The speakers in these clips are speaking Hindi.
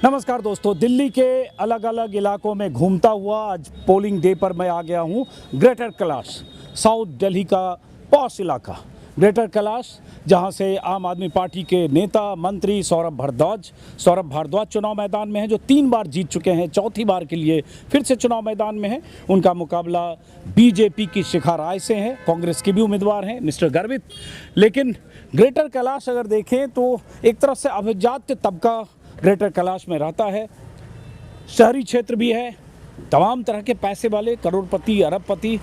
नमस्कार दोस्तों, दिल्ली के अलग अलग इलाकों में घूमता हुआ आज पोलिंग डे पर मैं आ गया हूँ ग्रेटर कैलाश, साउथ दिल्ली का पॉश इलाका। ग्रेटर कैलाश जहाँ से आम आदमी पार्टी के नेता मंत्री सौरभ भारद्वाज चुनाव मैदान में हैं, जो 3 बार जीत चुके हैं, चौथी बार के लिए फिर से चुनाव मैदान में हैं। उनका मुकाबला बीजेपी की शिखा राय से है, कांग्रेस के भी उम्मीदवार हैं मिस्टर गर्वित। लेकिन ग्रेटर कैलाश अगर देखें तो एक तरफ से अभिजात्य तबका ग्रेटर कैलाश में रहता है, शहरी क्षेत्र भी है, तमाम तरह के पैसे वाले, करोड़पति, अरबपति,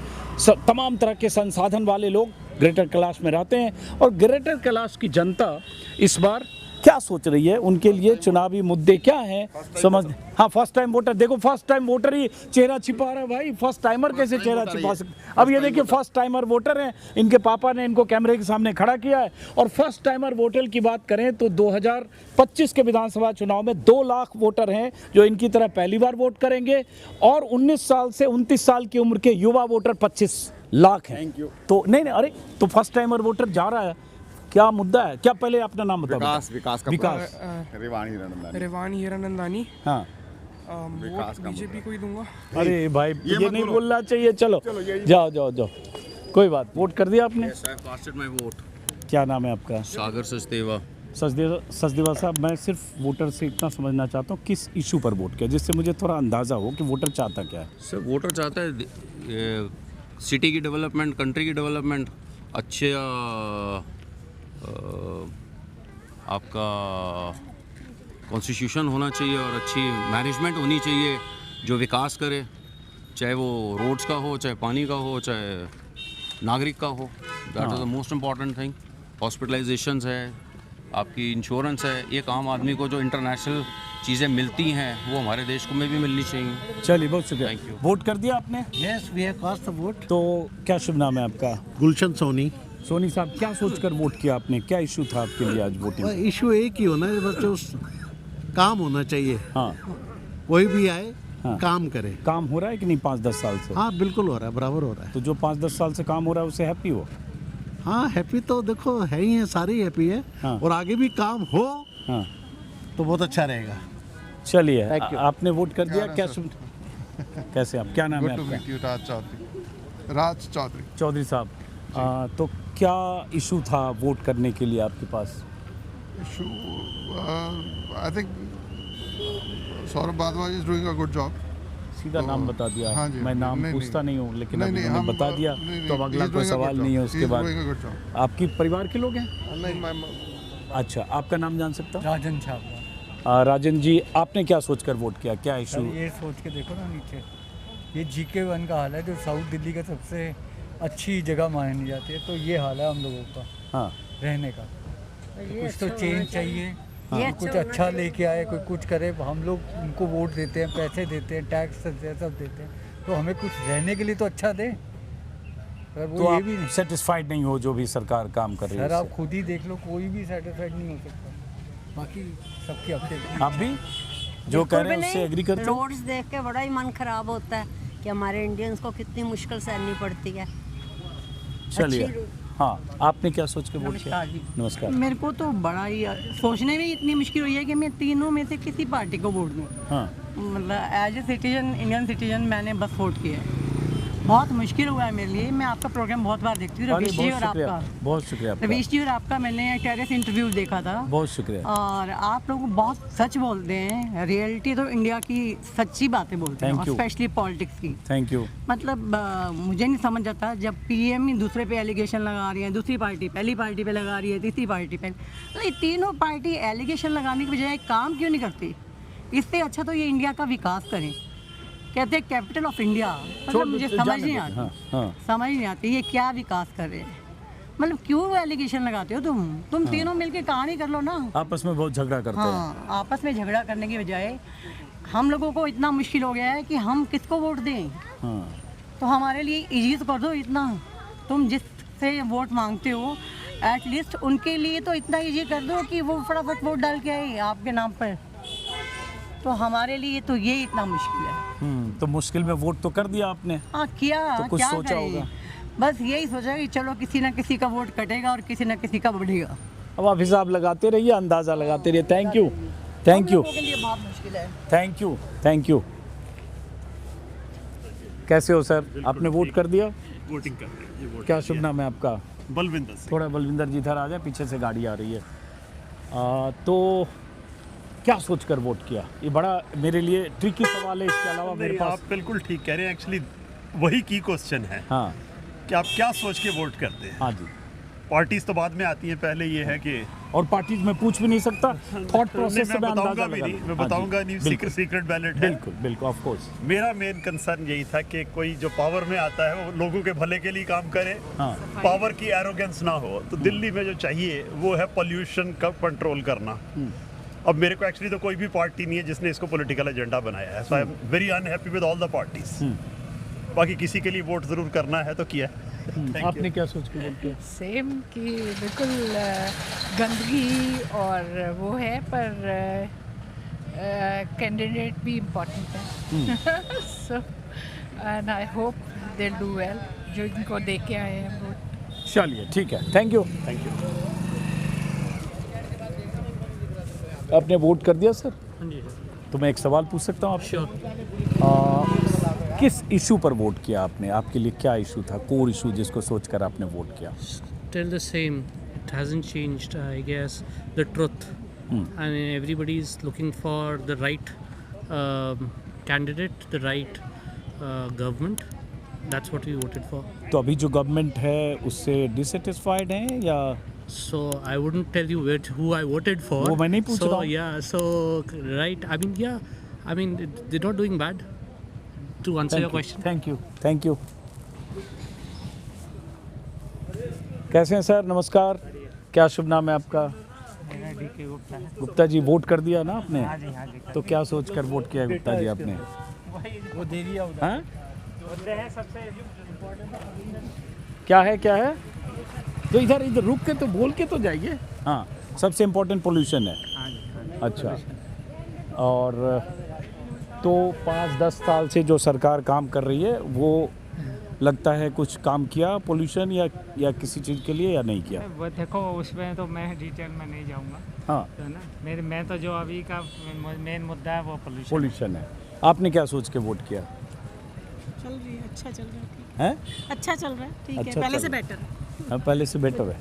तमाम तरह के संसाधन वाले लोग ग्रेटर कैलाश में रहते हैं। और ग्रेटर कैलाश की जनता इस बार क्या सोच रही है, उनके लिए चुनावी मुद्दे क्या हैं समझ। हाँ, फर्स्ट टाइम वोटर, देखो फर्स्ट टाइम वोटर ही चेहरा छिपा रहा है भाई, फर्स्ट टाइमर कैसे चेहरा छिपा सकते। अब ये देखिए फर्स्ट टाइमर वोटर हैं, इनके पापा ने इनको कैमरे के सामने खड़ा किया है। और फर्स्ट टाइमर वोटर की बात करें तो 2025 के विधानसभा चुनाव में 2 लाख वोटर हैं जो इनकी तरह पहली बार वोट करेंगे, और 19 साल से 29 साल की उम्र के युवा वोटर 25 लाख हैं। तो नहीं, अरे तो फर्स्ट टाइमर वोटर जा रहा है, क्या मुद्दा है, क्या पहले अपना नाम बताओ। विकास रेवानी हीरानंदानी। हाँ, बीजेपी को ही दूंगा। अरे भाई ये नहीं बोलना चाहिए, चलो जाओ, कोई बात, वोट कर दिया आपने। क्या नाम है आपका? सागर सचदेवा साहब, मैं सिर्फ वोटर से इतना समझना चाहता हूँ किस इशू पर वोट किया, जिससे मुझे थोड़ा अंदाज़ा हो कि वोटर चाहता क्या है। सर, वोटर चाहता है सिटी की डेवलपमेंट, कंट्री की डेवलपमेंट, अच्छे आपका कॉन्स्टिट्यूशन होना चाहिए और अच्छी मैनेजमेंट होनी चाहिए जो विकास करे, चाहे वो रोड्स का हो, चाहे पानी का हो, चाहे नागरिक का हो। That is the most important thing. Hospitalisations है, आपकी इंश्योरेंस है, एक आम आदमी को जो इंटरनेशनल चीज़ें मिलती हैं वो हमारे देश को में भी मिलनी चाहिए। चलिए, बहुत शुक्रिया। Thank you. वोट कर दिया आपने? Yes, we have cast the vote. तो क्या शुभ नाम है आपका? गुलशन सोनी। सोनी साहब, क्या सोचकर वोट किया आपने, क्या इशू था आपके लिए आज वोटिंग? इशू एक ही होना है, बस जो काम होना चाहिए। हाँ, कोई भी आए, हाँ, काम करे। काम हो रहा है कि नहीं 5-10 साल से? हाँ, बिल्कुल हो रहा है, बराबर हो रहा है। तो जो 5-10 साल से काम हो रहा है उससे हैप्पी हो? हाँ, हैप्पी तो देखो है ही है, सारे ही हैप्पी है। हाँ। और आगे भी काम हो हाँ, तो बहुत अच्छा रहेगा। चलिए, आपने वोट कर दिया। क्या शुभ, कैसे आप, क्या नाम है आपका? राज चौधरी साहब, तो क्या इशू था वोट करने के लिए आपके पास? I think Saurabh Bharadwaj is doing a good job. सीधा नाम बता दिया। हाँ जी, मैं नाम नहीं, पूछता नहीं हूँ, लेकिन अभी नहीं, मैंने हम बता दिया तो अब अगला कोई सवाल नहीं है उसके बाद। आपकी परिवार के लोग हैं? अच्छा, आपका नाम जान सकता हूँ? राजन छाप। राजन जी, आपने क्या सोचकर वोट किया, क्या इशू? ये सोच के देखो ना नीचे, ये GK1 का हाल है जो साउथ दिल्ली का सबसे अच्छी जगह मानी जाती है, तो ये हाल है हम लोगों का। हाँ, रहने का तो कुछ तो चेंज चाहिए। हाँ, कुछ अच्छा लेके आए, कोई कुछ करे। हम लोग उनको वोट देते हैं, पैसे देते हैं, टैक्स देते हैं, सब देते हैं, तो हमें कुछ रहने के लिए तो अच्छा दे। अगर वो तो ये आप भी नहीं, सेटिस्फाइड नहीं हो जो भी सरकार काम कर रही है? सर आप खुद ही देख लो, कोई भी सेटिस्फाइड नहीं हो सकता। बाकी सबकी अपने। आप भी जो कह रहे हैं उससे एग्री करते हो? रोड्स देख के बड़ा ही मन खराब होता है कि हमारे इंडियंस को कितनी मुश्किल सहनी पड़ती है। चलिए, हाँ, आपने क्या सोच के वोट किया? नमस्कार। मेरे को तो बड़ा ही सोचने में इतनी मुश्किल हुई है कि मैं तीनों में से किसी पार्टी को वोट दूँ। हाँ, मतलब as a citizen, Indian citizen, मैंने बस वोट किया है। बहुत मुश्किल हुआ है मेरे लिए। मैं आपका प्रोग्राम बहुत बार देखती हूँ, रवीश जी और आपका। बहुत शुक्रिया। रवीश जी और आपका मैंने टेरेस इंटरव्यू देखा था। बहुत शुक्रिया। और आप लोग बहुत सच बोलते हैं, रियलिटी तो इंडिया की सच्ची बातें बोलते हैं, स्पेशली पॉलिटिक्स की। Thank you. मतलब मुझे नहीं समझ आता, जब PM ही दूसरे पे एलिगेशन लगा रही है, दूसरी पार्टी पहली पार्टी पे लगा रही है, तीसरी पार्टी पे, तो ये तीनों पार्टी एलिगेशन लगाने की बजाय काम क्यों नहीं करती? इससे अच्छा तो ये इंडिया का विकास करें। कहते हैं कैपिटल ऑफ इंडिया, मतलब मुझे समझ नहीं आती। समझ नहीं आती ये क्या विकास कर रहे हैं, मतलब क्यों एलिगेशन लगाते हो तुम तीनों मिलके काम ही कर लो ना। आपस में बहुत झगड़ा करते हैं। हाँ, आपस में झगड़ा करने की बजाय हम लोगों को इतना मुश्किल हो गया है कि हम किसको वोट दें। हाँ, तो हमारे लिए इजी तो कर दो इतना, तुम जिससे वोट मांगते हो एटलीस्ट उनके लिए तो इतना इजी कर दो कि वो फटाफट वोट डाल के आए आपके नाम पर। तो हमारे लिए तो ये इतना मुश्किल है। तो मुश्किल में वोट तो कर दिया आपने? हाँ, किया तो कुछ क्या सोचा होगा? बस यही सोचा कि चलो किसी ना किसी का वोट कटेगा और किसी ना किसी का बढ़ेगा। अब आप हिसाब लगाते रहिए, अंदाज़ा लगाते रहिए। Thank you. थैंक यू, लोगों के लिए बहुत मुश्किल है। Thank you. कैसे हो सर? आपने वोट कर दिया? वोटिंग कर रहे हैं। क्या शुभ नाम है आपका? बलविंदर सिंह। थोड़ा बलविंदर जी इधर आ जाए, पीछे से गाड़ी आ रही है। तो क्या सोचकर वोट किया? ये बड़ा मेरे लिए ट्रिकी सवाल है, इसके अलावा मेरे नहीं, पास। आप बिल्कुल ठीक कह रहे हैं। एक्चुअली वही की क्वेश्चन है हाँ कि आप क्या सोच के वोट करते हैं। हाँ जी। पार्टीज तो बाद में आती हैं, पहले ये है कि और पार्टीज में पूछ भी नहीं सकता, थॉट प्रोसेस से मैं मैं अंदाजा बताऊंगा भी लगा नहीं, लूं। मैं हाँ जी, बताऊंगा नहीं। बिल्कुल, सीक्रेट बैलेट है। बिल्कुल बिल्कुल, ऑफ कोर्स। मेरा मेन कंसर्न यही था कि कोई जो पावर में आता है वो लोगों के भले के लिए काम करे, हाँ पावर की एरोगेंस ना हो। तो दिल्ली में जो चाहिए वो है पोल्यूशन का कंट्रोल करना। अब मेरे को एक्चुअली तो कोई भी पार्टी नहीं है जिसने इसको पॉलिटिकल एजेंडा बनाया है। So I am very unhappy with all the parties. बाकी किसी के लिए वोट जरूर करना है तो किया। आपने क्या सोच के वोट किया? सेम कि बिल्कुल गंदगी और वो है, पर कैंडिडेट भी इम्पोर्टेंट है। So and I hope they do well, जो इनको दे के आए हैं वोट। चलिए ठीक है, थैंक यू। आपने वोट कर दिया सर? हाँ जी। तो मैं एक सवाल पूछ सकता हूँ आपसे? किस इशू पर वोट किया आपने? आपके लिए क्या इशू था, कोर इशू, जिसको सोचकर आपने वोट किया? Still the same. It hasn't changed, I guess. The truth. I mean, everybody is looking for the right candidate, the right government. That's what we voted for. तो अभी जो गवर्नमेंट है उससे डिससेटिस्फाइड हैं या? So I wouldn't tell you who I voted for. वो मैं नहीं पूछ रहा हूँ। Yeah, so right. I mean, yeah. I mean, they're not doing bad. To answer your question. Thank you. कैसे हैं सर? नमस्कार। क्या शुभ नाम है आपका? मेरा DK गुप्ता है। गुप्ता जी, वोट कर दिया ना आपने? हाँ जी, हाँ जी। तो क्या सोचकर वोट किया गुप्ता जी आपने? वो दे दिया उधर। हाँ? होते हैं सबसे क्या है? तो इधर रुक के तो बोल के तो जाइए। हाँ, सबसे इम्पोर्टेंट पोल्यूशन है। हाँ जी। अच्छा। और तो 5-10 साल से जो सरकार काम कर रही है वो लगता है कुछ काम किया पोल्यूशन या किसी चीज़ के लिए, या नहीं किया? वो देखो, उसमें तो मैं डिटेल में नहीं जाऊंगा। हाँ, तो ना मैं तो जो अभी का मेन मुद्दा है वो पोल्यूशन है। आपने क्या सोच के वोट किया? चल रही है, अच्छा चल रहा है। हैं? अच्छा चल रहा है, ठीक अच्छा है, पहले चल से रहा बेटर। हाँ, पहले से बेटर है।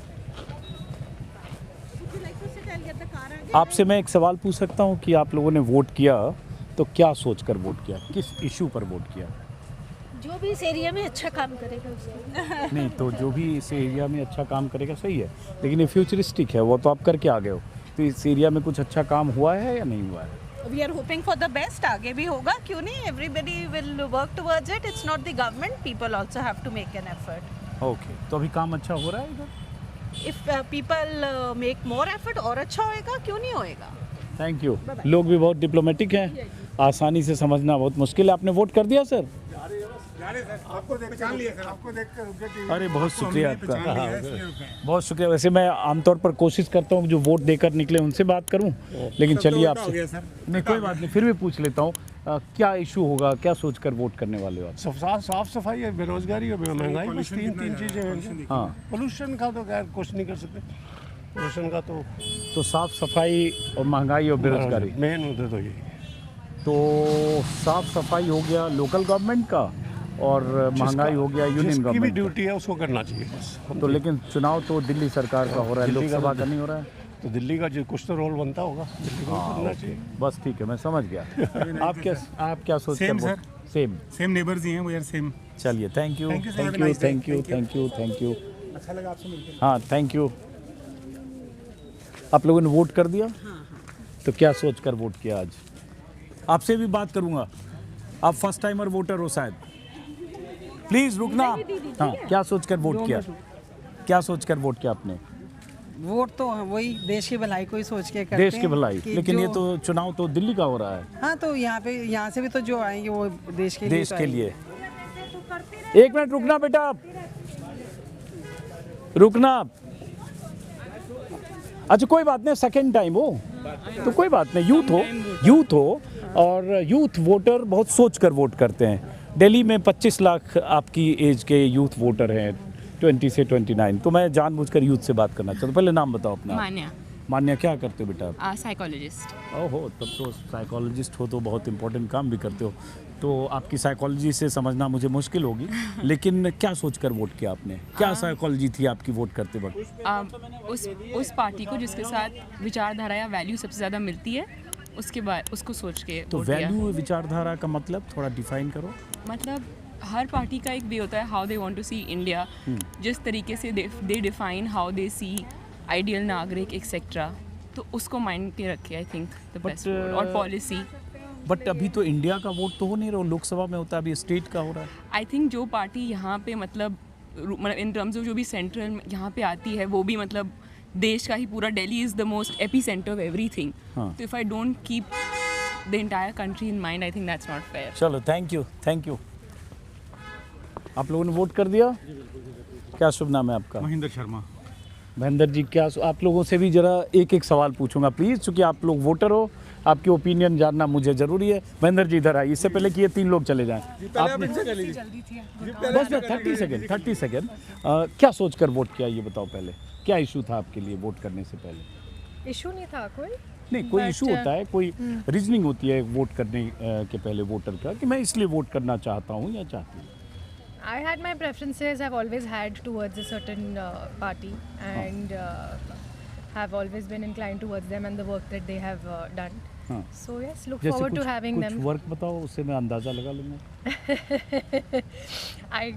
आपसे मैं एक सवाल पूछ सकता हूँ कि आप लोगों ने वोट किया तो क्या सोचकर वोट किया, किस इशू पर वोट किया? जो भी इस एरिया में अच्छा काम करेगा उसको। नहीं, तो जो भी इस एरिया में अच्छा काम करेगा सही है, लेकिन ये फ्यूचरिस्टिक है, वो तो आप करके आ गए हो। तो इस एरिया में कुछ अच्छा काम हुआ है या नहीं हुआ है? We are hoping for the best. आगे भी होगा, क्यों नहीं? Everybody will work towards it. It's not the government. People also have to make an effort. Okay, तो अभी काम अच्छा हो रहा है इधर? If people make more effort, और अच्छा होएगा, क्यों नहीं होएगा? Thank you. लोग भी बहुत डिप्लोमेटिक हैं, आसानी से समझना बहुत मुश्किल है। आपने वोट कर दिया सर? अरे बहुत शुक्रिया आपका, बहुत शुक्रिया। वैसे मैं आमतौर पर कोशिश करता हूँ जो वोट देकर निकले उनसे बात करूँ, लेकिन चलिए आपसे नहीं, कोई बात नहीं, फिर भी पूछ लेता हूँ। क्या इशू होगा, क्या सोचकर वोट करने वाले हो आप? साफ सफाई है, बेरोजगारी और महंगाई, बस तीन चीजें हैं। हाँ, पोल्यूशन का तो खैर कुछ नहीं कर सकते। पोल्यूशन का तो साफ सफाई और महंगाई और बेरोजगारी मेन मुद्दे तो यही। तो साफ सफाई हो गया लोकल गवर्नमेंट का, और महंगाई हो गया यूनियन जिसकी भी गवर्नमेंट। ड्यूटी है उसको करना चाहिए बस। तो लेकिन चुनाव तो दिल्ली सरकार का हो रहा है, दिल्ली का लोकसभा तो- का नहीं हो रहा है। तो दिल्ली का जो कुछ तो रोल बनता होगा, दिल्ली को करना चाहिए। बस ठीक है, मैं समझ गया। आप क्या सोचते Same, हैं? sir. सेम। नेबर्स ही हैं, वी आर सेम। चलिए, थैंक यू। अच्छा लगा आपसे मिलकर। हाँ, थैंक यू। आप लोगों ने वोट कर दिया? तो क्या सोचकर वोट किया आज? आपसे भी बात करूंगा, आप फर्स्ट टाइमर वोटर हो शायद, प्लीज रुकना। हाँ, क्या सोचकर वोट किया? क्या सोचकर वोट किया आपने? वोट तो वही देश की भलाई को ही सोच के करते देश की हैं भलाई, कि लेकिन ये जो- तो चुनाव तो दिल्ली का हो रहा है। हाँ, तो यहाँ से भी तो जो आएंगे वो देश के लिए देश तो के आएंगे। लिए। एक मिनट रुकना बेटा, आप रुकना। अच्छा, कोई बात नहीं, सेकंड टाइम हो तो कोई बात नहीं। यूथ हो और यूथ वोटर बहुत सोचकर वोट करते हैं। दिल्ली में 25 लाख आपकी एज के यूथ वोटर हैं, 20 से 29। तो मैं जानबूझकर यूथ से बात करना चाहता हूँ। पहले नाम बताओ अपना। मान्या क्या करते हो बेटा आप? साइकोलॉजिस्ट। ओहो, तब तो साइकोलॉजिस्ट हो तो बहुत इंपॉर्टेंट काम भी करते हो। तो आपकी साइकोलॉजी से समझना मुझे मुश्किल होगी, लेकिन क्या सोचकर वोट किया आपने? क्या साइकोलॉजी थी आपकी वोट करते वक्त? उस पार्टी को जिसके साथ विचारधारा या वैल्यू सबसे ज़्यादा मिलती है, उसके बाद उसको सोच के तो वोट किया। वैल्यू विचारधारा का मतलब थोड़ा डिफाइन करो। मतलब हर पार्टी का एक वे होता है how they want to see India, जिस तरीके से they define how they see ideal नागरिक एक्सेट्रा, तो उसको माइंड में रखे आई थिंक द बेस्ट और पॉलिसी। बट अभी तो इंडिया का वोट तो हो नहीं रहा, लोकसभा में होता है, अभी स्टेट का हो रहा है। आई थिंक जो पार्टी यहाँ पे मतलब इन टर्म्स ऑफ जो भी सेंट्रल यहाँ पे आती है, वो भी मतलब देश का ही पूरा, Delhi is the most epicentre of everything. तो if I don't keep the entire country in mind, I think that's not fair. चलो, थैंक यू। आप लोगों ने वोट कर दिया? क्या शुभ नाम है आपका? महेंद्र शर्मा। महेंद्र जी, क्या आप लोगों से भी जरा एक सवाल पूछूंगा प्लीज़, क्योंकि आप लोग वोटर हो, आपकी ओपिनियन जानना मुझे ज़रूरी है। महेंद्र जी इधर आइए, इससे पहले कि ये 3 लोग चले जाएं। आपने बस 30 सेकेंड क्या सोचकर वोट किया ये बताओ पहले, क्या इशू था आपके लिए वोट करने से पहले? इशू नहीं था कोई, नहीं कोई इशू होता है, कोई रीजनिंग होती है वोट करने के पहले वोटर का, कि मैं इसलिए वोट करना चाहता हूँ या चाहती हूँ। I had my preferences. I've always had towards a certain party, and have always been inclined towards them and the work that they have done. So yes, look forward to having them. कुछ वर्क बताओ, उससे मैं अंदाजा लगा लूँगा।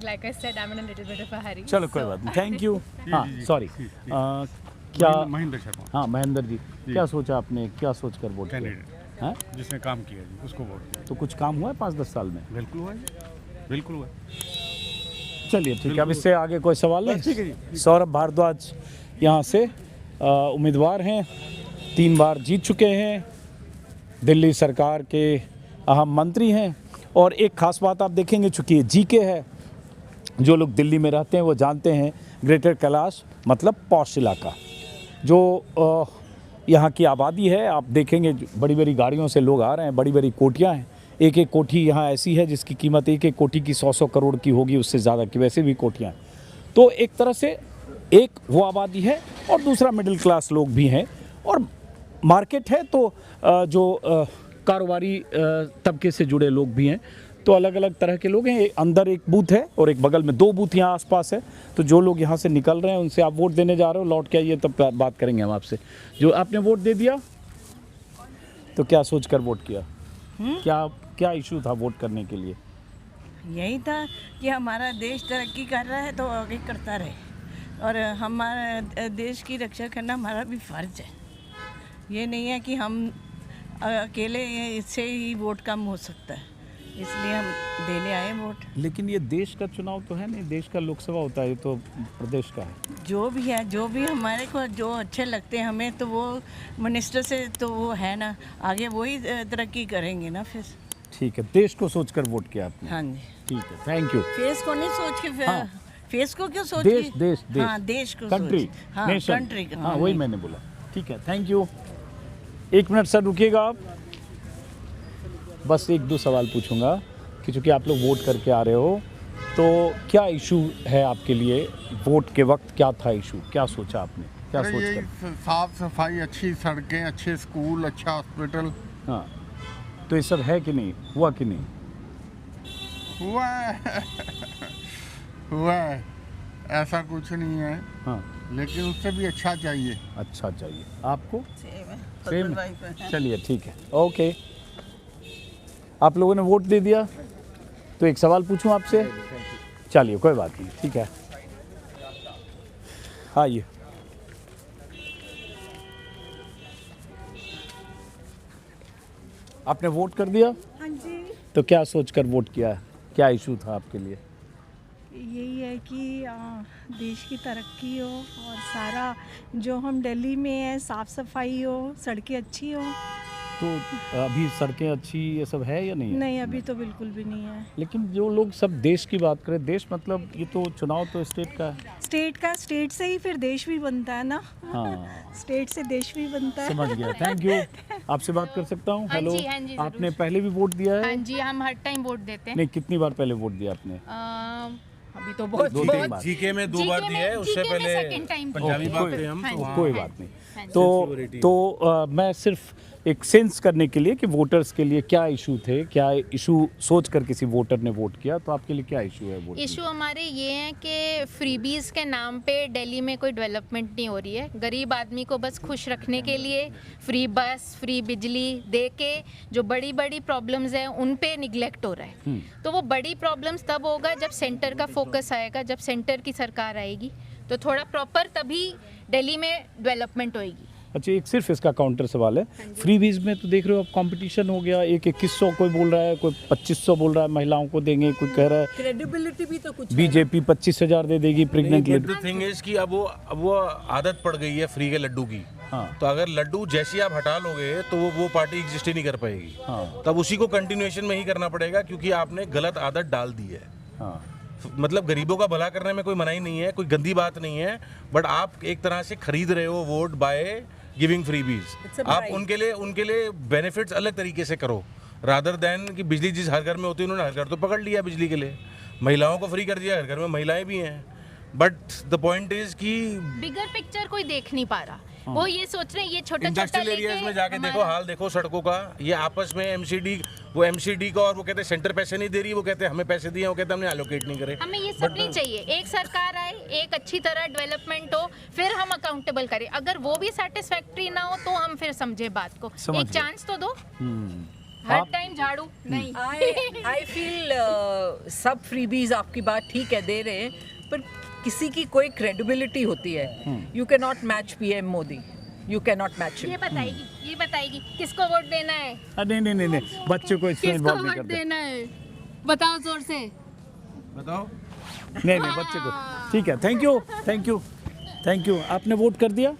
Like I said, I'm in a little bit of a hurry. चलो कोई बात नहीं, थैंक यू। हाँ सॉरी, क्या महेंद्र शर्मा। हाँ महेंद्र जी, क्या सोचा आपने, क्या सोचकर वोट किया? हाँ, जिसने काम किया जी उसको वोट किया। तो कुछ काम हुआ है 5-10 साल में? बिल्कुल हुआ, बिल्कुल हुआ। चलिए ठीक है, अब इससे आगे कोई सवाल नहीं। सौरभ भारद्वाज यहाँ से उम्मीदवार हैं, 3 बार जीत चुके हैं, दिल्ली सरकार के अहम मंत्री हैं। और एक ख़ास बात आप देखेंगे, चूँकि ये जीके है, जो लोग दिल्ली में रहते हैं वो जानते हैं ग्रेटर कैलाश मतलब पॉश इलाका, जो यहाँ की आबादी है। आप देखेंगे बड़ी बड़ी गाड़ियों से लोग आ रहे हैं, बड़ी बड़ी कोठियाँ हैं। एक कोठी यहाँ ऐसी है जिसकी कीमत एक कोठी की 100 करोड़ की होगी, उससे ज़्यादा की वैसे भी कोठियाँ। तो एक तरह से एक वो आबादी है और दूसरा मिडिल क्लास लोग भी हैं, और मार्केट है तो जो कारोबारी तबके से जुड़े लोग भी हैं। तो अलग अलग तरह के लोग हैं। अंदर एक बूथ है और एक बगल में 2 बूथ यहाँ आसपास है। तो जो लोग यहाँ से निकल रहे हैं उनसे आप वोट देने जा रहे हो, लौट के आइए तब बात करेंगे हम आपसे। जो आपने वोट दे दिया तो क्या सोचकर वोट किया? क्या इशू था वोट करने के लिए? यही था कि हमारा देश तरक्की कर रहा है तो आगे करता रहे, और हमारा देश की रक्षा करना हमारा भी फ़र्ज है। ये नहीं है कि हम अकेले इससे ही वोट कम हो सकता है, इसलिए हम देने आए वोट। लेकिन ये देश का चुनाव तो है नहीं, देश का लोकसभा होता है, ये तो प्रदेश का है। जो भी है, जो भी हमारे को जो अच्छे लगते हैं हमें, तो वो मिनिस्टर से तो वो है ना, आगे वही तरक्की करेंगे ना फिर। ठीक है, देश को सोचकर वोट किया आपने? हाँ जी। ठीक है, थैंक यू। फेस को नहीं सोच के फिर। हाँ। फेस को क्यों सोच? देश। हाँ, देश को कंट्री, नेशन। कंट्री। हाँ, वही मैंने बोला। ठीक है, थैंक यू। 1 मिनट सर रुकिएगा आप, बस 1-2 सवाल पूछूंगा कि चूँकि आप लोग वोट करके आ रहे हो, तो क्या इशू है आपके लिए? वोट के वक्त क्या था इशू, क्या सोचा आपने, क्या सोचकर? साफ सफाई, अच्छी सड़कें, अच्छे स्कूल, अच्छा हॉस्पिटल। हाँ, तो ये सब है कि नहीं, हुआ कि नहीं? हुआ है हुआ है, ऐसा कुछ नहीं है। हाँ, लेकिन उससे भी अच्छा चाहिए। अच्छा चाहिए आपको? सेम। चलिए ठीक है, ओके। आप लोगों ने वोट दे दिया, तो एक सवाल पूछूं आपसे? चलिए कोई बात नहीं, ठीक है, आइए। आपने वोट कर दिया? हाँ जी। तो क्या सोचकर वोट किया, क्या इशू था आपके लिए? यही है कि देश की तरक्की हो और सारा जो हम दिल्ली में है साफ़ सफाई हो, सड़कें अच्छी हो। तो अभी सड़कें अच्छी ये सब है या नहीं है? नहीं, अभी तो बिल्कुल भी नहीं है। लेकिन जो लोग सब देश की बात करें, देश मतलब ये तो चुनाव तो स्टेट का है। स्टेट से ही फिर देश भी बनता है ना। हाँ, स्टेट से देश भी बनता है। समझ गया, थैंक यू। आपसे बात कर सकता हूँ? हेलो, आपने पहले भी वोट दिया है? हाँ जी, हम हर टाइम वोट देते हैं। नहीं, कितनी बार पहले वोट दिया आपने? अभी तो बहुत दो तीन बार। जीके में 2 बार दिया है, उससे पहले पंजाबी बात थे हम तो वहाँ कोई बात नहीं। तो मैं सिर्फ एक सेंस करने के लिए कि वोटर्स के लिए क्या इशू थे, क्या इशू सोचकर किसी वोटर ने वोट किया, तो आपके लिए क्या इशू है वोट? इशू हमारे ये हैं कि फ्रीबीज़ के नाम पे दिल्ली में कोई डेवलपमेंट नहीं हो रही है। गरीब आदमी को बस खुश रखने के लिए फ्री बस, फ्री बिजली दे के जो बड़ी बड़ी प्रॉब्लम्स हैं उन पे निगलेक्ट हो रहा है। तो वो बड़ी प्रॉब्लम्स तब होगा जब सेंटर का फोकस आएगा, जब सेंटर की सरकार आएगी तो थोड़ा प्रॉपर तभी दिल्ली में डेवलपमेंट होएगी। अच्छा, एक सिर्फ इसका काउंटर सवाल है, फ्री वीज में तो देख रहे हो अब कंपटीशन हो गया, एक 2100 कोई बोल रहा है, कोई 2500 बोल रहा है महिलाओं को देंगे, कोई कह रहा है क्रेडिबिलिटी भी तो कुछ बीजेपी 25,000 दे देगी प्रेग्नेंट लेडी। थिंग इज कि अब वो आदत पड़ गई है फ्री के लड्डू की। तो अगर लड्डू जैसे आप हटा लोगे तो वो पार्टी एग्जिस्ट ही नहीं कर पाएगी। तब उसी को कंटिन्यूएशन में ही करना पड़ेगा, क्योंकि आपने गलत आदत डाल दी है। मतलब गरीबों का भला करने में कोई मनाही नहीं है, कोई गंदी बात नहीं है, बट आप एक तरह से खरीद रहे हो वोट बाय गिविंग फ्रीबीज। आप उनके लिए बेनिफिट्स अलग तरीके से करो, रादर देन कि बिजली जिस हर घर में होती है उन्होंने हर घर तो पकड़ लिया बिजली के लिए, महिलाओं को फ्री कर दिया, हर घर में महिलाएं भी हैं, बट द पॉइंट इज कि बिगर पिक्चर कोई देख नहीं पा रहा। वो ये सोच रहे हैं ये छोटा इंडस्ट्रियल एरियाज में जाके देखो, हाल देखो सड़कों का, ये आपस में एमसीडी का, और वो कहते हैं सेंटर पैसे नहीं दे रही, वो कहते हैं हमें पैसे दिए, वो कहते हैं हमने एलोकेट नहीं करे। हमें ये सब नहीं चाहिए, एक सरकार आए, एक अच्छी तरह डेवलपमेंट हो, फिर हम अकाउंटेबल करें। अगर वो भी सेटिस्फैक्ट्री ना हो तो हम फिर समझे बात को, एक चांस तो दो। हर टाइम झाड़ू नहीं। आई फील सब फ्रीबीज आपकी बात ठीक है दे रहे हैं, पर किसी की कोई क्रेडिबिलिटी होती है। You can not match PM Modi, you can not match. ये बताएगी किसको वोट देना है। नहीं, बच्चों को इसमें किसको इन्वॉल्व नहीं वोट करते। देना है बताओ जोर से। बताओ। नहीं बच्चे को ठीक है। Thank you. आपने वोट कर दिया?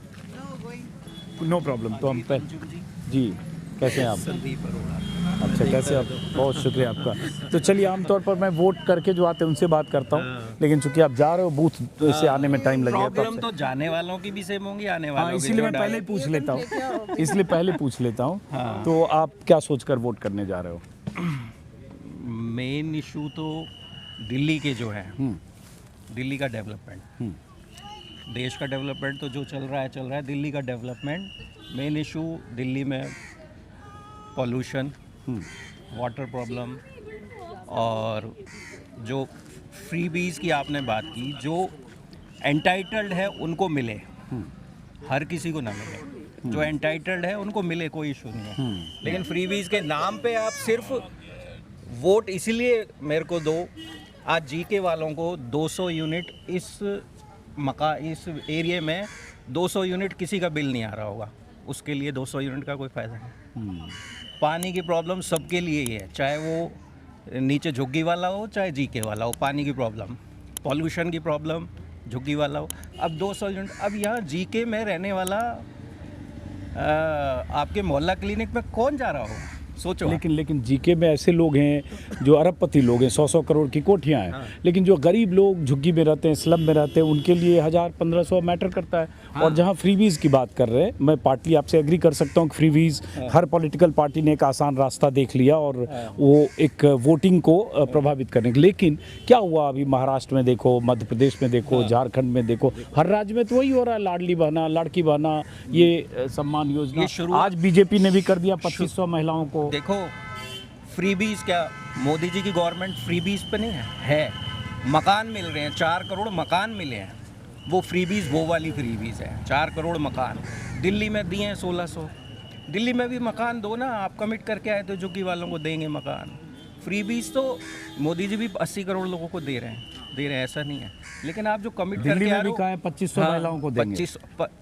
No problem. तो हम जी कैसे हैं आप? अच्छा, कैसे आप? बहुत शुक्रिया आपका। तो चलिए, आमतौर पर मैं वोट करके जो आते हैं उनसे बात करता हूँ, लेकिन चूंकि आप जा रहे हो बूथ से आने में टाइम लग गया। प्रॉब्लम तो जाने वालों की भी सेम होंगी, आने वालों की। इसलिए मैं पहले पूछ लेता हूँ। तो आप क्या सोचकर वोट करने जा रहे हो? मेन इशू तो दिल्ली के जो है, दिल्ली का डेवलपमेंट, देश का डेवलपमेंट तो जो चल रहा है, दिल्ली का डेवलपमेंट मेन इशू। दिल्ली में पॉल्यूशन, वाटर प्रॉब्लम, और जो फ्रीबीज की आपने बात की, जो एंटाइटल्ड है उनको मिले, हर किसी को ना मिले। जो एंटाइटल्ड है उनको मिले, कोई इशू नहीं है। लेकिन फ्रीबीज के नाम पे आप सिर्फ वोट इसीलिए मेरे को दो। आज जीके वालों को 200 यूनिट इस एरिया में 200 यूनिट किसी का बिल नहीं आ रहा होगा, उसके लिए 200 यूनिट का कोई फ़ायदा नहीं। पानी की प्रॉब्लम सबके लिए ही है, चाहे वो नीचे झुग्गी वाला हो चाहे जीके वाला हो, पानी की प्रॉब्लम, पॉल्यूशन की प्रॉब्लम, झुग्गी वाला हो। अब 200 यूनिट, अब यहाँ जीके में रहने वाला आपके मोहल्ला क्लिनिक में कौन जा रहा हो, सोचो। लेकिन जीके में ऐसे लोग हैं जो अरबपति लोग हैं, 100 करोड़ की कोठियाँ हैं। लेकिन जो गरीब लोग झुग्गी में रहते हैं, स्लम में रहते हैं, उनके लिए 1000-1500 मैटर करता है। और जहाँ फ्रीवीज की बात कर रहे हैं, मैं पार्टली आपसे एग्री कर सकता हूँ कि फ्रीवीज हर पॉलिटिकल पार्टी ने एक आसान रास्ता देख लिया और वो एक वोटिंग को प्रभावित करने के। लेकिन क्या हुआ अभी महाराष्ट्र में देखो, मध्य प्रदेश में देखो, झारखंड में देखो, हर राज्य में तो वही हो रहा है। लाडली बहना, लड़की बहना, ये सम्मान योजना, आज बीजेपी ने भी कर दिया 2500 महिलाओं को। देखो, फ्रीबीज क्या मोदी जी की गवर्नमेंट फ्रीबीज पे नहीं है, मकान मिल रहे हैं, 4 करोड़ मकान मिले हैं, वो फ्रीबीज वो वाली फ्रीबीज है। 4 करोड़ मकान दिल्ली में दिए हैं, 1600। दिल्ली में भी मकान दो ना, आप कमिट करके आए तो झुग्गी वालों को देंगे मकान। फ्रीबीज तो मोदी जी भी 80 करोड़ लोगों को दे रहे हैं, ऐसा नहीं है। लेकिन आप जो कमिट करके दिल्ली में भी कहा है 2500 महिलाओं को देंगे। 25।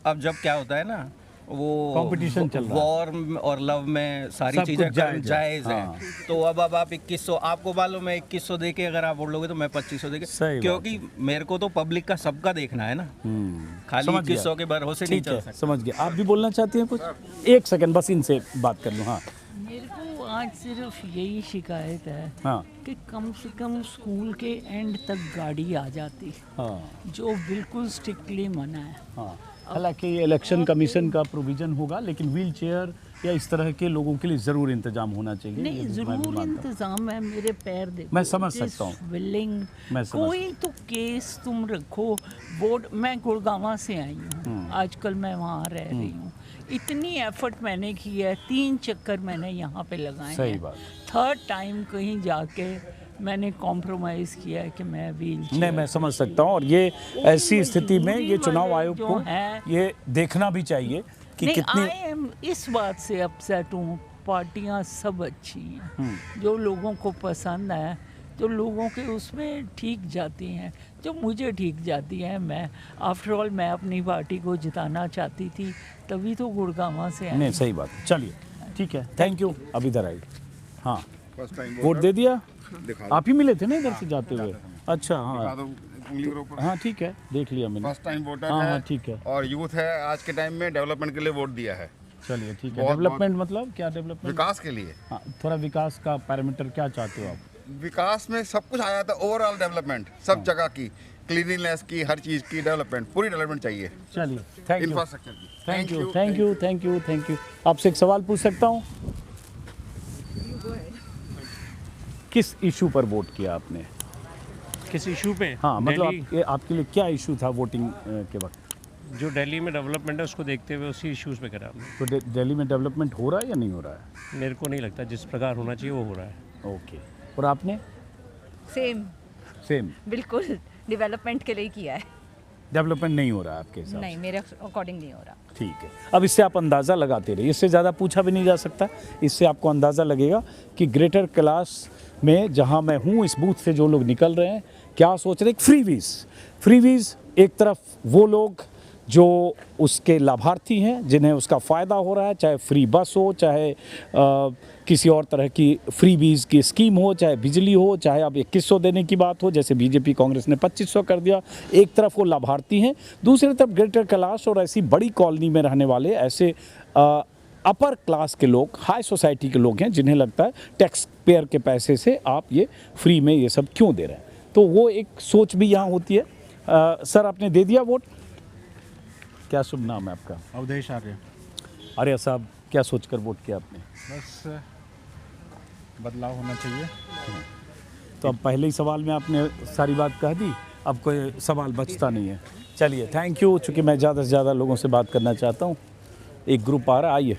अब जब क्या होता है ना, वो कंपटीशन चल रहा है, वॉर और लव में सारी चीज़ें जायज़ है। तो अब आप 2100, आपको मालूम है 2100 दे के अगर आप वोट लोगे तो मैं 2500 दे के, क्योंकि मेरे को तो पब्लिक का सबका देखना है ना, खाली 2100 के भरोसे नहीं चल सकता। समझ गया। आप भी बोलना चाहती हैं कुछ? 1 सेकंड बस इनसे बात कर लूँ। हाँ, मेरे को आज सिर्फ यही शिकायत है कि कम से कम स्कूल के एंड तक गाड़ी आ जाती, जो बिल्कुल स्ट्रिक्टली मना है। हालांकि इलेक्शन कमीशन का प्रोविज़न होगा, लेकिन व्हील चेयर या इस तरह के लोगों के लिए ज़रूर इंतजाम होना चाहिए? नहीं, ज़रूर इंतज़ाम है। मेरे पैर देखो, मैं समझ सकता हूँ। विलिंग कोई तो केस तुम रखो। वोट, मैं गुड़गांव से आई हूँ, आजकल मैं वहाँ रह रही हूँ। इतनी एफर्ट मैंने की है, 3 चक्कर मैंने यहाँ पे लगाए सही हैं। बात। 3rd टाइम कहीं जाके मैंने कॉम्प्रोमाइज़ किया है कि मैं व्हील चेयर। नहीं, मैं समझ सकता हूँ। और ये ऐसी स्थिति में ये चुनाव आयोग को ये देखना भी चाहिए कि कितनी आई एम इस बात से अपसेट हूँ। पार्टियाँ सब अच्छी हैं, जो लोगों को पसंद है, जो लोगों के उसमें ठीक जाती हैं, जो मुझे ठीक जाती हैं। मैं आफ्टर ऑल मैं अपनी पार्टी को जिताना चाहती थी, तभी तो गुड़गांव से आई। नहीं, सही बात। चलिए ठीक है, थैंक यू। अब इधर आइए। हाँ, वोट दे दिया? आप ही मिले थे ना इधर से जाते हुए? अच्छा, हाँ हाँ, ठीक है, देख लिया मैंने। फर्स्ट टाइम वोटर हाँ, है। हाँ, ठीक है। और यूथ है, आज के टाइम में डेवलपमेंट के लिए वोट दिया है। चलिए ठीक है। डेवलपमेंट मतलब क्या डेवलपमेंट? विकास के लिए। हाँ, थोड़ा विकास का पैरामीटर क्या चाहते हो आप? विकास में सब कुछ आया था, ओवरऑल डेवलपमेंट सब जगह की, क्लीनिनेस की, हर चीज़ की डेवलपमेंट, पूरी डेवलपमेंट चाहिए। चलिए, थैंक यू। इंफ्रास्ट्रक्चर की। Thank you, thank you, thank you, thank you. आपसे एक सवाल पूछ सकता हूँ? किस इशू पर वोट किया आपने? किस इशू पे? हाँ, मतलब आपके लिए क्या इशू था वोटिंग के वक्त? जो दिल्ली में डेवलपमेंट है उसको देखते हुए उसी इश्यूज पे करा हमने। तो दिल्ली में डेवलपमेंट हो रहा है या नहीं हो रहा है? मेरे को नहीं लगता, जिस प्रकार होना चाहिए वो हो रहा है। ओके। और आपने? सेम बिल्कुल डेवलपमेंट के लिए किया है। डेवलपमेंट नहीं हो रहा है आपके हिसाब से? नहीं, मेरे अकॉर्डिंग नहीं हो रहा। ठीक है। अब इससे आप अंदाज़ा लगाते रहिए, इससे ज़्यादा पूछा भी नहीं जा सकता। इससे आपको अंदाज़ा लगेगा कि ग्रेटर क्लास में जहाँ मैं हूँ, इस बूथ से जो लोग निकल रहे हैं क्या सोच रहे हैं। फ्रीवीज़ एक तरफ वो लोग जो उसके लाभार्थी हैं, जिन्हें उसका फ़ायदा हो रहा है, चाहे फ्री बस हो, चाहे किसी और तरह की फ्रीबीज़ की स्कीम हो, चाहे बिजली हो, चाहे अब 2100 देने की बात हो, जैसे बीजेपी कांग्रेस ने 2500 कर दिया। एक तरफ वो लाभार्थी हैं, दूसरी तरफ ग्रेटर क्लास और ऐसी बड़ी कॉलोनी में रहने वाले ऐसे अपर क्लास के लोग, हाई सोसाइटी के लोग हैं, जिन्हें लगता है टैक्स पेयर के पैसे से आप ये फ्री में ये सब क्यों दे रहे हैं। तो वो एक सोच भी यहाँ होती है। सर, आपने दे दिया वोट? क्या शुभ नाम है आपका? अवधेश आर्य। आर्य साहब, क्या सोचकर वोट किया आपने? बस बदलाव होना चाहिए। तो अब पहले ही सवाल में आपने सारी बात कह दी, अब कोई सवाल बचता नहीं है। चलिए, थैंक यू। चूँकि मैं ज़्यादा से ज़्यादा लोगों से बात करना चाहता हूँ। एक ग्रुप आ रहा है, आइए।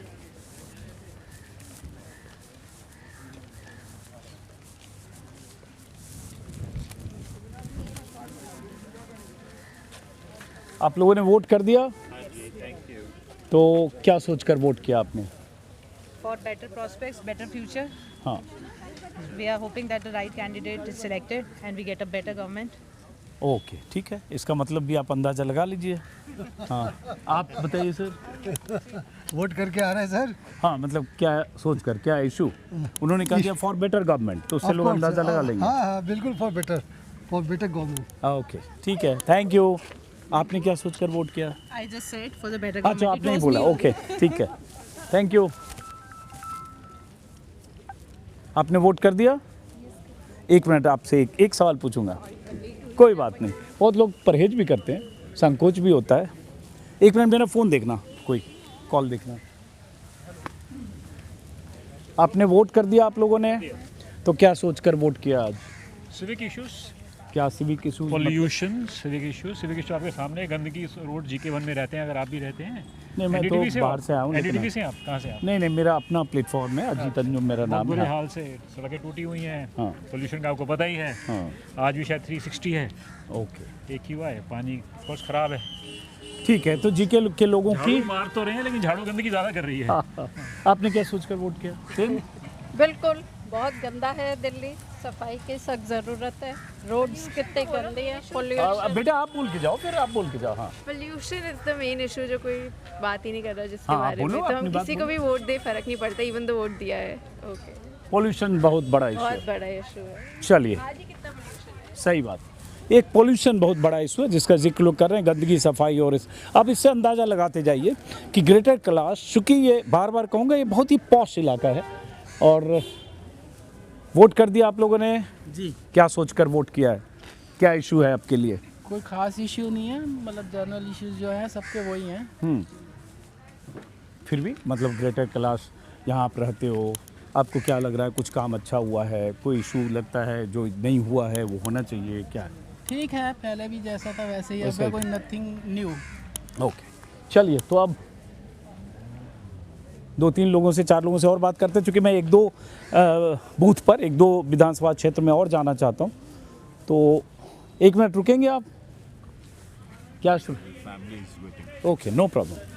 आप लोगों ने वोट कर दिया? तो क्या सोचकर वोट किया आपने? For better prospects, better future. हाँ, We are hoping that the right candidate is selected and we get a better government. Okay, ठीक है। इसका मतलब भी आप अंदाज़ा लगा लीजिए। हाँ, आप बताइए सर। वोट करके आ रहे हैं सर। हाँ, मतलब क्या सोच कर, क्या इशू? उन्होंने कहा दिया फॉर बेटर गवर्नमेंट, तो उससे लोग अंदाज़ा लगा लेंगे। हाँ हाँ, बिल्कुल फॉर बेटर गवर्नमेंट। ओके, ठीक है, थैंक यू। आपने क्या सोचकर वोट किया? I just said for the better government. अच्छा, आपने ही बोला। ओके, ठीक है, थैंक यू। आपने वोट कर दिया? एक मिनट, आपसे एक सवाल पूछूंगा। कोई बात नहीं, बहुत लोग परहेज भी करते हैं, संकोच भी होता है। एक मिनट, मेरा फ़ोन देखना, कोई कॉल देखना। आपने वोट कर दिया आप लोगों ने, तो क्या सोचकर वोट किया आज? Civic issues. क्या civic issue? Pollution, civic issue आपके सामने। गंदगी रोड GK1 में रहते हैं, अगर आप भी रहते हैं। नहीं, मैं तो बाहर से आया हूँ। NDTV से आप कहाँ से? आप? नहीं, मेरा अपना प्लेटफॉर्म है, अजीत अंजुम मेरा नाम है। बुरे हाल से सड़कें टूटी हुई हैं। हाँ। पोल्यूशन का आपको पता ही है। हाँ। आज भी शायद 360 है। ओके, एक ही हुआ है। पानी बहुत ख़राब है। ठीक है। तो GK के लोगों की मार तो रहे हैं, लेकिन झाड़ू गंदगी ज़्यादा कर रही है। आपने क्या सोचकर वोट किया? सेम? बिल्कुल, बहुत गंदा है दिल्ली, सफाई की सख्त ज़रूरत है। रोड्स कितने गंदे हैं, पोल्यूशन। बेटा आप बोल के जाओ, फिर आप बोल के जाओ। हाँ, pollution is the main issue, जो कोई बात ही नहीं कर रहा जिसके हाँ, बारे में। बोलो, तो अपनी हम बात किसी को भी वोट दे फर्क नहीं पड़ता, इवन तो वोट दिया है। ओके, पोल्यूशन बहुत बड़ा इशू बहुत है। बड़ा इशू है। चलिए, सही बात। एक पोल्यूशन बहुत बड़ा इशू है जिसका जिक्र लोग कर रहे हैं, गंदगी, सफाई। और अब इससे अंदाज़ा लगाते जाइए कि ग्रेटर कैलाश, चूँकि ये बार बार कहूँगा, ये बहुत ही पॉश इलाका है। और वोट कर दिया आप लोगों ने जी। क्या सोचकर वोट किया है? क्या इशू है आपके लिए? कोई खास इश्यू नहीं है, मतलब जनरल इश्यूज जो हैं सबके वही हैं। फिर भी मतलब ग्रेटर कैलाश यहाँ आप रहते हो, आपको क्या लग रहा है, कुछ काम अच्छा हुआ है, कोई इशू लगता है जो नहीं हुआ है वो होना चाहिए, क्या है? ठीक है, पहले भी जैसा था वैसे ही, अब कोई नथिंग न्यू। ओके, चलिए तो अब 2-3 लोगों से 4 लोगों से और बात करते हैं, चूँकि मैं 1-2 बूथ पर 1-2 विधानसभा क्षेत्र में और जाना चाहता हूँ, तो 1 मिनट रुकेंगे आप? क्या okay, no problem.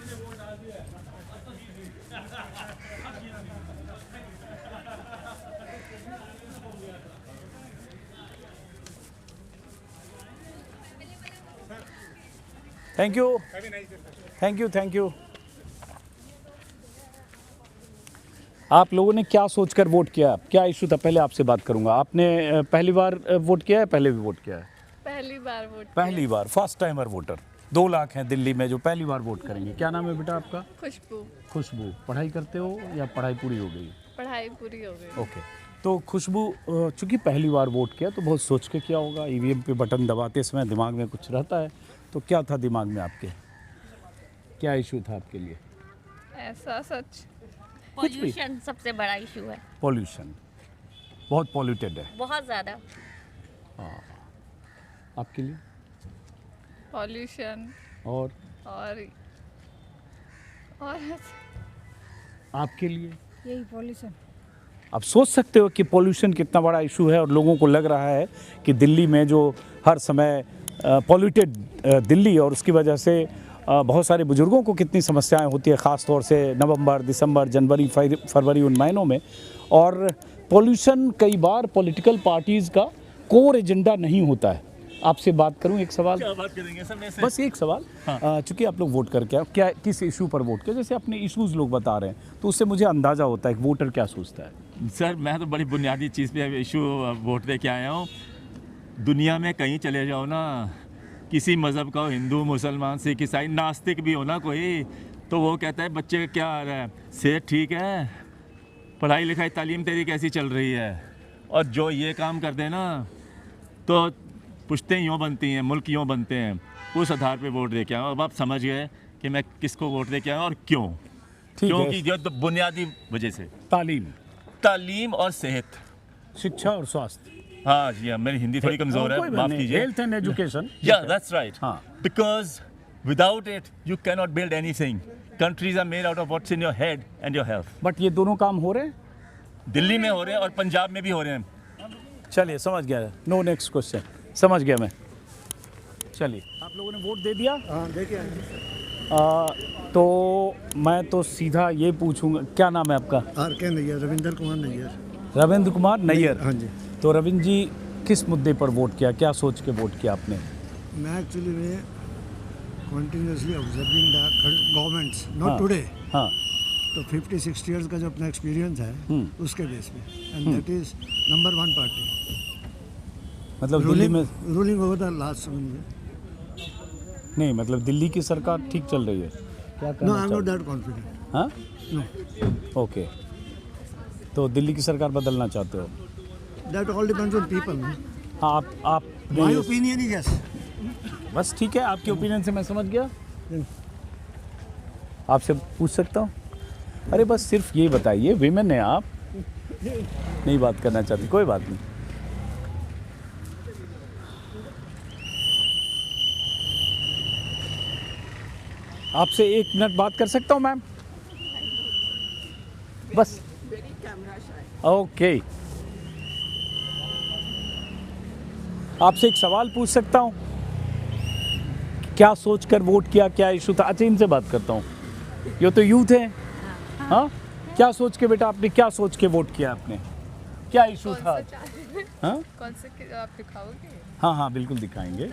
Thank you, thank you, thank you. आप लोगों ने क्या सोचकर वोट किया? क्या इशू था? पहले आपसे बात करूंगा। आपने पहली बार वोट किया है, पहले भी वोट किया है? पहली बार वोट। पहली बार, फर्स्ट टाइमर वोटर। 2 लाख हैं दिल्ली में जो पहली बार वोट करेंगे। क्या नाम है बेटा आपका? खुशबू। खुशबू। पढ़ाई करते हो या पढ़ाई पूरी हो गई? पढ़ाई पूरी हो गई। ओके, तो खुशबू चूँकि पहली बार वोट किया तो बहुत सोच के किया होगा। ईवीएम पे बटन दबाते समय दिमाग में कुछ रहता है, तो क्या था दिमाग में आपके? क्या इशू था आपके लिए? ऐसा सच पॉल्यूशन सबसे बड़ा इशू है। पॉल्यूशन बहुत पॉल्यूटेड है, बहुत ज़्यादा। हाँ, आपके लिए? पॉल्यूशन और आपके लिए? यही पॉल्यूशन। आप सोच सकते हो कि पॉल्यूशन कितना बड़ा इशू है, और लोगों को लग रहा है कि दिल्ली में जो हर समय पॉल्यूटेड दिल्ली, और उसकी वजह से बहुत सारे बुजुर्गों को कितनी समस्याएं होती है, ख़ास तौर से नवंबर, दिसंबर, जनवरी, फरवरी उन महीनों में। और पॉल्यूशन कई बार पॉलिटिकल पार्टीज़ का कोर एजेंडा नहीं होता है। आपसे बात करूं, एक सवाल? क्या बात करेंगे सर? में से बस एक सवाल। हाँ। चूँकि आप लोग वोट करके आए, क्या किस इशू पर वोट किया? जैसे अपने इशूज़ लोग बता रहे हैं, तो उससे मुझे अंदाज़ा होता है कि वोटर क्या सोचता है। सर मैं तो बड़ी बुनियादी चीज़ पे इशू वोट दे के आया हूँ। दुनिया में कहीं चले जाओ ना, किसी मज़हब का हो, हिंदू, मुसलमान, सिख, ईसाई, नास्तिक भी हो ना कोई, तो वो कहता है बच्चे क्या आ रहा है, सेहत ठीक है, पढ़ाई लिखाई तालीम तेरी कैसी चल रही है। और जो ये काम कर दे ना, तो पुश्तें यूँ बनती हैं, मुल्क यूँ बनते हैं। उस आधार पे वोट दे के आया। अब आप समझ गए कि मैं किसको वोट दे के आया और क्यों? क्योंकि जो तो बुनियादी वजह से तालीम और सेहत, शिक्षा और स्वास्थ्य। हाँ जी हाँ, मेरी हिंदी थोड़ी कमज़ोर है, माफ़ कीजिए। Health and education. Yeah that's right. Because without it you can not build anything. Countries are made out of what's in your head and your health. But ये दोनों काम हो रहे हैं, दिल्ली में हो रहे हैं और पंजाब में भी हो रहे हैं। चलिए, समझ गया। नो नेक्स्ट क्वेश्चन, समझ गया मैं। चलिए, आप लोगों ने वोट दे दिया? हाँ, दे के तो मैं तो सीधा ये पूछूंगा, क्या नाम है आपका? RK नैयर, रविंद्र कुमार नैयर। रविंद्र कुमार नैयर। हाँ जी। तो रविंद्र जी, किस मुद्दे पर वोट किया, क्या सोच के वोट किया आपने? मैं एक्चुअली में continuously observing the governments, not today. हाँ। तो 50-60 इयर्स का जो अपना एक्सपीरियंस है उसके बेस पे, and that is number 1 party. मतलब दिल्ली में ruling over the last 7 years। नहीं, मतलब दिल्ली की सरकार ठीक चल रही है, क्या कहना? No, I am not that confident. हाँ, नो। ओके, तो दिल्ली की सरकार बदलना चाहते हो? That all depends on people. हाँ, आप माय ओपिनियन इज यस। बस ठीक है, आपके ओपिनियन से मैं समझ गया। आपसे पूछ सकता हूँ? अरे बस सिर्फ ये बताइए, विमेन है आप, नहीं बात करना चाहती, कोई बात नहीं। आपसे 1 मिनट बात कर सकता हूँ मैम? बस। ओके, आपसे एक सवाल पूछ सकता हूँ? क्या सोचकर वोट किया, क्या इशू था? अच्छा, इनसे बात करता हूँ, ये तो यूथ है। हाँ, क्या सोच के बेटा आपने, क्या सोच के वोट किया आपने? क्या इशू था? हाँ, कौन से आप दिखाओगे? हाँ, बिल्कुल दिखाएंगे।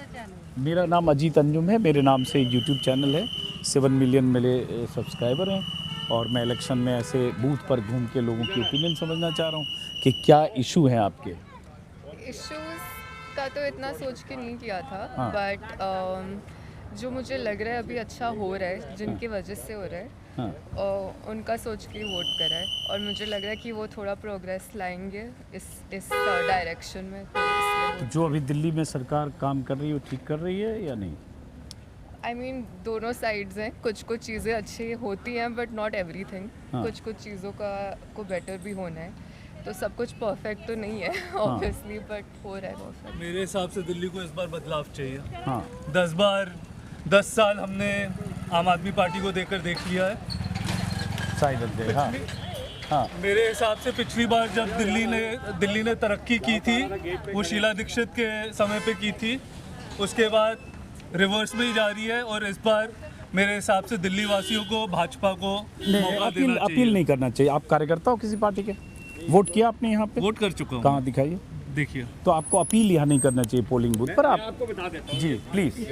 मेरा नाम अजीत अंजुम है, मेरे नाम से एक यूट्यूब चैनल है, 7 मिलियन मेरे सब्सक्राइबर हैं, और मैं इलेक्शन में ऐसे बूथ पर घूम के लोगों की ओपिनियन समझना चाह रहा हूँ कि क्या इशू हैं आपके। इश्यूज का तो इतना सोच के नहीं किया था, हाँ। बट जो मुझे लग रहा है अभी अच्छा हो रहा है, जिनकी वजह से हो रहा है, हाँ। उनका सोच के वोट करा है, और मुझे लग रहा है कि वो थोड़ा प्रोग्रेस लाएंगे इस डायरेक्शन में, तो इसलिए तो जो अभी दिल्ली में सरकार काम कर रही है वो ठीक कर रही है या नहीं? आई मीन दोनों साइड्स हैं, कुछ कुछ चीज़ें अच्छी होती हैं बट नॉट एवरीथिंग। हाँ। कुछ कुछ चीज़ों का को बेटर भी होना है, तो सब कुछ परफेक्ट तो नहीं है ऑब्वियसली, बट हो रहा है परफेक्ट। मेरे हिसाब से दिल्ली को इस बार बदलाव चाहिए। हाँ 10 साल हमने आम आदमी पार्टी को देख लिया है। हाँ हाँ मेरे हिसाब से पिछली बार जब दिल्ली ने तरक्की की थी वो शीला दीक्षित के समय पे की थी, उसके बाद रिवर्स में ही जा रही है। और इस बार मेरे हिसाब से दिल्ली वासियों को भाजपा को मौका देना चाहिए। अपील नहीं करना चाहिए। आप कार्यकर्ता हो किसी पार्टी के? वोट किया आपने यहाँ पे? वोट कर चुका हूँ। कहाँ दिखाइए? देखिए, तो आपको अपील यहाँ नहीं करना चाहिए पोलिंग बूथ पर। आप आपको बता देता हूँ। जी प्लीज।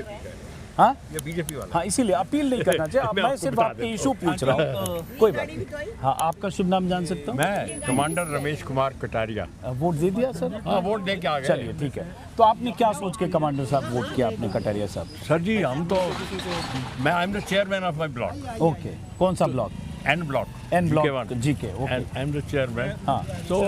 हाँ ये बीजेपी वाला। हाँ इसीलिए अपील नहीं करना चाहिए। मैं सिर्फ आपके इशू पूछ रहा हूँ, कोई बात नहीं। हाँ आपका शुभ नाम जान सकता हूँ? मैं कमांडर रमेश कुमार कटारिया। वोट दे दिया सर? हाँ वोट दे के आ गए। चलिए ठीक है। तो आपने क्या सोच के कमांडर साहब वोट किया आपने कटारिया साहब? सर जी हम तो मैं I am the chairman of my block. Okay, कौन सा block? N block. N block GK. Okay, I am the chairman. हाँ तो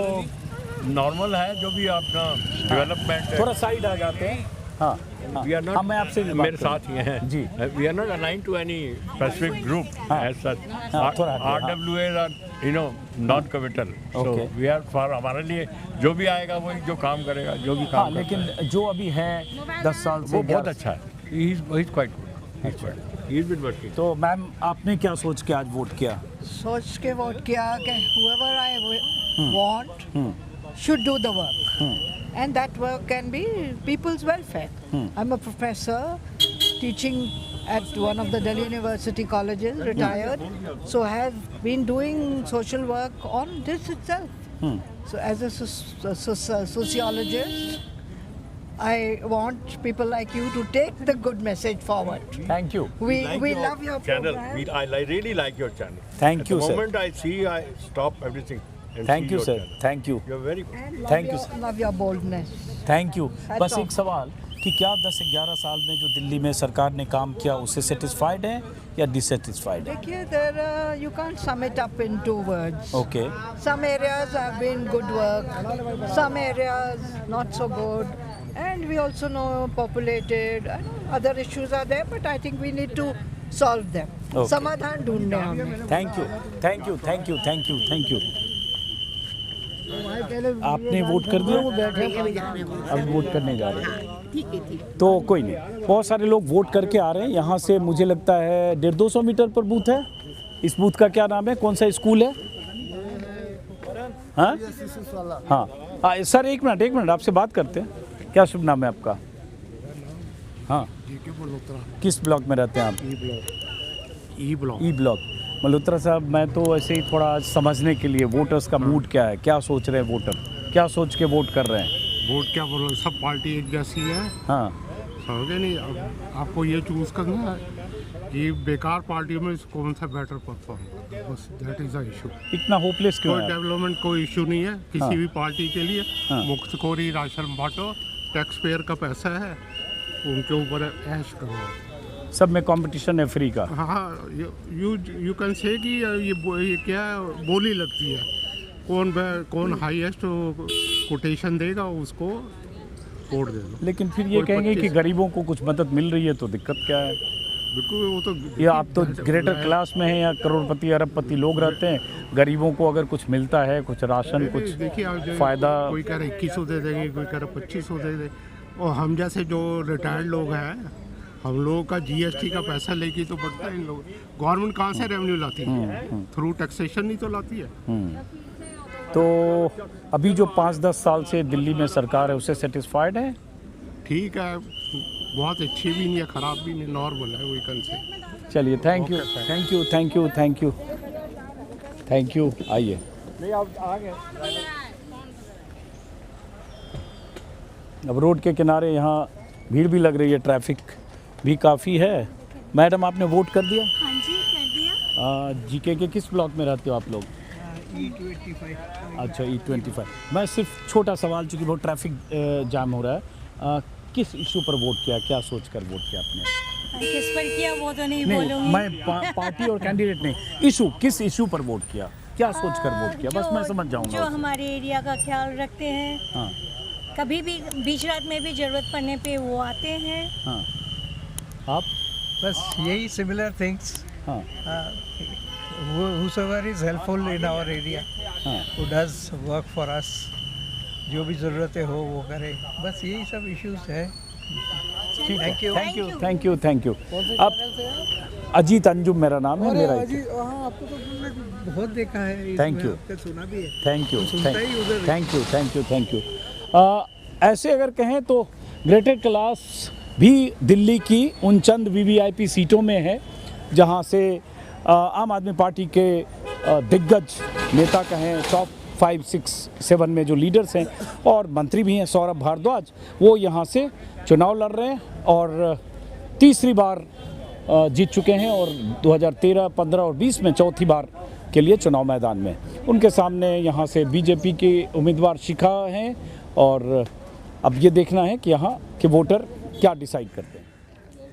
नॉर्मल है जो भी आपका डेवलपमेंट। थोड़ा साइड आ जाते हैं। हाँ वी आर नॉट, मैं आपसे मेरे साथ ही हैं जी। We are not align to any specific group as such. RWAs are you know non committal, so we are for, हमारे लिए जो भी आएगा वही जो काम करेगा, जो भी काम। लेकिन जो अभी है 10 साल से वो बहुत अच्छा है। He is quite good. He is been working. तो मैम आपने क्या सोच के आज वोट किया? सोच के वोट किया कि whoever I want should do the work, and that work can be people's welfare. I'm a professor teaching at one of the Delhi University colleges, retired, so I have been doing social work on this itself. So as a sociologist, I want people like you to take the good message forward. Thank you. We love your channel. program. I really like your channel. Thank you, The sir. moment I see, I stop everything. Thank you, sir. Thank you. You're very good. And Thank you, sir. Love your boldness. Thank you. That's बस all. एक सवाल कि क्या 10-11 साल में जो दिल्ली में सरकार ने काम किया उससे सेटिस्फाइड है या डिससेटिस्फाइड है? देखिए, there you can't sum it up in 2 words. Okay. Some areas have been good work, some areas not so good, and we also know populated. Other issues are there, but I think we need to solve them. Okay. समाधान ढूंढने हमें. Thank you, thank you, thank you, thank you, thank you. आपने वोट कर दिया? अब वोट करने जा रहे हैं तो कोई नहीं। बहुत सारे लोग वोट करके आ रहे हैं। यहाँ से मुझे लगता है 150-200 मीटर पर बूथ है। इस बूथ का क्या नाम है? कौन सा स्कूल है? हाँ हाँ सर एक मिनट आपसे बात करते हैं। क्या शुभ नाम है आपका? हाँ किस ब्लॉक में रहते हैं आप? E block. मल्होत्रा साहब, मैं तो ऐसे ही थोड़ा समझने के लिए वोटर्स का मूड क्या है, क्या सोच रहे हैं वोटर, क्या सोच के वोट कर रहे हैं? वोट क्या बोलो, सब पार्टी एक जैसी है। हाँ समझे नहीं? अब आपको ये चूज करना है कि बेकार पार्टियों में कौन सा बेटर परफॉर्म, बस दैट इज द इशू। इतना होपलेस क्यों कोई है? डेवलपमेंट कोई इशू नहीं है किसी हाँ। भी पार्टी के लिए। हाँ। मुफ्तखोरी, राशन बांटो, टैक्स पेयर का पैसा है, उनके ऊपर ऐश करो। सब में कंपटीशन है फ्री का। हाँ, यू कैन से कि ये क्या बोली लगती है, कौन हाईएस्ट कोटेशन देगा उसको वोट दे दो। लेकिन फिर ये कहेंगे कि गरीबों को कुछ मदद मिल रही है तो दिक्कत क्या है? बिल्कुल, वो तो ये आप तो ग्रेटर क्लास में हैं या करोड़पति अरबपति लोग रहते हैं, गरीबों को अगर कुछ मिलता है, कुछ राशन, कुछ देखिए फायदा। कोई कह रहा 2100 दे देंगे, कोई कह रहा 2500 दे दे। और हम जैसे जो रिटायर्ड लोग हैं, हम लोगों का GST का पैसा लेके तो बढ़ता है। इन लोग गवर्नमेंट कहाँ से रेवेन्यू लाती है? थ्रू टैक्सेशन ही तो लाती है। तो अभी जो 5-10 साल से दिल्ली में सरकार है उससे सेटिस्फाइड है? ठीक है, बहुत अच्छी भी नहीं है, ख़राब भी नहीं, नॉर्मल है, वी कैन से। चलिए thank you, thank you, thank you, thank you, thank you. आइए। अब रोड के किनारे यहाँ भीड़ भी लग रही है, ट्रैफिक भी काफ़ी है। मैडम आपने वोट कर दिया? हाँ जी कर दिया। जीके के किस ब्लॉक में रहते हो आप लोग? E25। अच्छा E25। मैं सिर्फ छोटा सवाल, चूँकि बहुत ट्रैफिक जाम हो रहा है, किस इशू पर वोट किया, क्या सोच कर वोट किया आपने? किस पर किया वो तो नहीं नहीं, बोलूँगी। मैं पार्टी और कैंडिडेट नहीं, इशू, किस इशू पर वोट किया, क्या सोच कर वोट किया, बस मैं समझ जाऊँगा। जो हमारे एरिया का ख्याल रखते हैं। हाँ। कभी भी बीच रात में भी ज़रूरत पड़ने पे वो आते हैं। हाँ। आप बस यही सिमिलर थिंग्स. हाँ. Whosoever is helpful in our area, who does work for us, जो भी ज़रूरतें हो वो करे, बस यही सब इश्यूज है. Thank you. Thank you. Thank you. Thank you. अब अजीत अंजुम मेरा नाम है. मेरा हाँ, आपको तो तुमने बहुत देखा है. Thank you. आपका सुना भी है. Thank you. सुनता ही उधर. Thank you. Thank you. Thank you. ऐसे अगर कहें तो ग्रेटर कैलाश भी दिल्ली की उन चंद वीवीआईपी सीटों में है जहां से आम आदमी पार्टी के दिग्गज नेता कहें टॉप 5, 6, 7 में जो लीडर्स हैं और मंत्री भी हैं सौरभ भारद्वाज, वो यहाँ से चुनाव लड़ रहे हैं और तीसरी बार जीत चुके हैं और 2013, 15 और 20 में चौथी बार के लिए चुनाव मैदान में. उनके सामने यहाँ से बीजेपी के उम्मीदवार शिखा हैं और अब ये देखना है कि यहाँ के वोटर क्या डिसाइड करते हैं.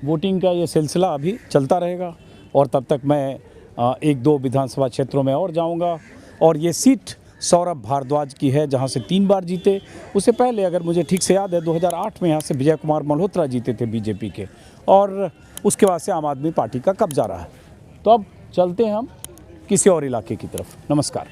वोटिंग का ये सिलसिला अभी चलता रहेगा और तब तक मैं 1-2 विधानसभा क्षेत्रों में और जाऊंगा. और ये सीट सौरभ भारद्वाज की है जहां से 3 बार जीते. उससे पहले अगर मुझे ठीक से याद है 2008 में यहाँ से विजय कुमार मल्होत्रा जीते थे बीजेपी के और उसके बाद से आम आदमी पार्टी का कब्जा रहा है. तो अब चलते हैं हम किसी और इलाके की तरफ. नमस्कार.